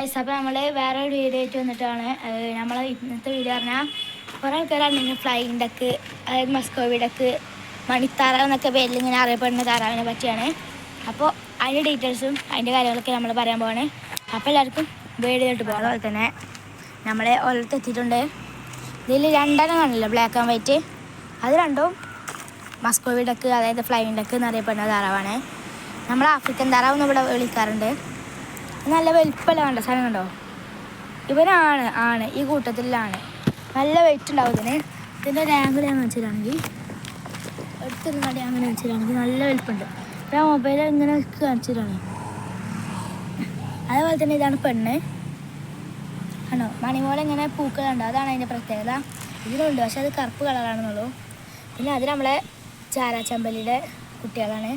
Guys, അപ്പോൾ നമ്മൾ വേറൊരു വീഡിയോ ആയിട്ട് വന്നിട്ടാണ്. നമ്മൾ ഇന്നത്തെ വീഡിയോ പറഞ്ഞാൽ കുറേ ആൾക്കാരാണെങ്കിൽ ഫ്ലൈയിങ് ഡക്ക്, അതായത് മസ്കോവി ഡക്ക്, മണിത്താറാവ് എന്നൊക്കെ പേരിൽ ഇങ്ങനെ അറിയപ്പെടുന്ന താറാവിനെ പറ്റിയാണ്. അപ്പോൾ അതിൻ്റെ ഡീറ്റെയിൽസും അതിൻ്റെ കാര്യങ്ങളൊക്കെ നമ്മൾ പറയാൻ പോവാണ്. അപ്പോൾ എല്ലാവർക്കും വീഡിയോ ഇട്ട് പോകാം. അതുപോലെ തന്നെ നമ്മൾ ഒരിടത്തെത്തിയിട്ടുണ്ട്. ഇതിൽ രണ്ടെണ്ണം കാണില്ല, ബ്ലാക്ക് ആൻഡ് വൈറ്റ്. അത് രണ്ടും മസ്കോവി ഡക്ക്, അതായത് ഫ്ലൈയിങ് ഡക്ക് എന്നറിയപ്പെടുന്ന താറാവാണ്. നമ്മൾ ആഫ്രിക്കൻ താറാവ് എന്ന് ഇവിടെ വിളിക്കാറുണ്ട്. നല്ല വലിപ്പമല്ല, കണ്ട സാധനം കണ്ടോ? ഇവനാണ് ഈ കൂട്ടത്തിലാണ്. നല്ല വെയിറ്റ് ഉണ്ടാവും ഇതിൻ്റെ ഒരു ആംഗിൾ ഞാൻ കാണിച്ചിട്ടാണെങ്കിൽ, എടുത്തിരുന്നാടി അങ്ങനെ കാണിച്ചിട്ടാണെങ്കിൽ നല്ല വലിപ്പമുണ്ട്. ഞാൻ മൊബൈലിൽ ഇങ്ങനെ കാണിച്ചിട്ടാണ്. അതേപോലെ തന്നെ ഇതാണ് പെണ്ണ്, ആണോ? മണിമോളെ ഇങ്ങനെ പൂക്കളുണ്ടോ, അതാണ് അതിൻ്റെ പ്രത്യേകത. ഇതിനുണ്ട്, പക്ഷെ അത് കറുപ്പ് കളറാണെന്നുള്ളൂ. പിന്നെ അത് നമ്മളെ ചാരാച്ചമ്പലിയുടെ കുട്ടികളാണ്.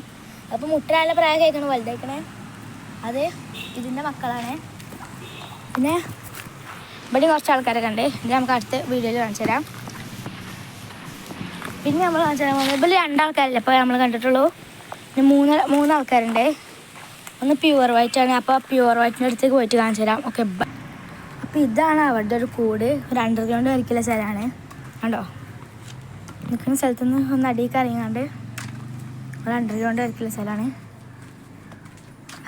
അപ്പോൾ മുട്ട നല്ല പ്രായം കഴിക്കണം, വലുതായിക്കണേ. അത് ഇതിൻ്റെ മക്കളാണ്. പിന്നെ ഇവിടെ കുറച്ച് ആൾക്കാരൊക്കെ ഉണ്ട്. ഇത് നമുക്ക് അടുത്ത വീഡിയോയിൽ കാണിച്ചു തരാം. പിന്നെ നമ്മൾ കാണിച്ചു തരാൻ പോകുന്നത് ഇവിടെ രണ്ടാൾക്കാരല്ലേ ഇപ്പോൾ നമ്മൾ കണ്ടിട്ടുള്ളൂ. പിന്നെ മൂന്നാൾക്കാരുണ്ട്. ഒന്ന് പ്യുവർ വൈറ്റ് ആണ്. അപ്പോൾ പ്യുവർ വൈറ്റിൻ്റെ അടുത്തേക്ക് പോയിട്ട് കാണിച്ചു തരാം. ഓക്കെ, അപ്പോൾ ഇതാണ് അവരുടെ ഒരു കൂട്. ഒരു അണ്ടർഗ്രൗണ്ട് വരയ്ക്കുള്ള സ്ഥലമാണ്. കണ്ടോ? നിൽക്കുന്ന സ്ഥലത്തുനിന്ന് ഒന്ന് അടിയിലേക്ക് ഇറങ്ങിയാണ്ട് ഒരു അണ്ടർഗ്രൗണ്ട് വരയ്ക്കുള്ള സ്ഥലമാണ്.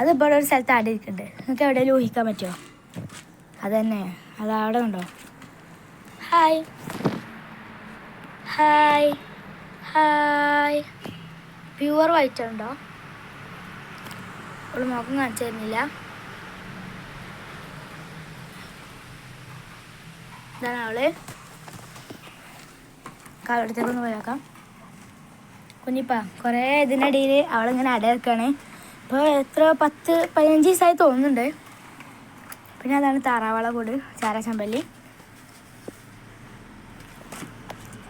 അത് ഇവിടെ ഒരു സ്ഥലത്ത് ആടി ഇരിക്കുന്നുണ്ട്. നിങ്ങൾക്ക് എവിടെയെങ്കിലും ഊഹിക്കാൻ പറ്റുമോ? അത് തന്നെ, അത് അവിടെ ഉണ്ടോ? Hi hi hi. Pure white ഉണ്ടോ? അവൾ മുഖം കാണിച്ചു തരുന്നില്ല. ഇതാണ് അവള്. കാലടുത്തേക്കൊന്ന് പോയേക്കാം. കുഞ്ഞിപ്പ കുറേ ഇതിനിടയിൽ അവളിങ്ങനെ അടയിറക്കാണ്. ഇപ്പോൾ എത്ര 10-15 ദിവസമായി തോന്നുന്നുണ്ട്. പിന്നെ അതാണ് താറാവാള കൂട്, ചാരാച്ചമ്പല്ലി.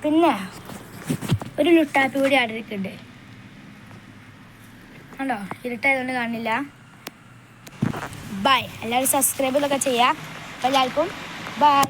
പിന്നെ ഒരു ലുട്ടാപ്പി കൂടി അടയിരിക്കുന്നുണ്ട്. കണ്ടോ? ഇരുട്ടായതുകൊണ്ട് കാണില്ല. ബൈ. എല്ലാവരും സബ്സ്ക്രൈബിലൊക്കെ ചെയ്യാം. അപ്പോൾ എല്ലാവർക്കും ബൈ.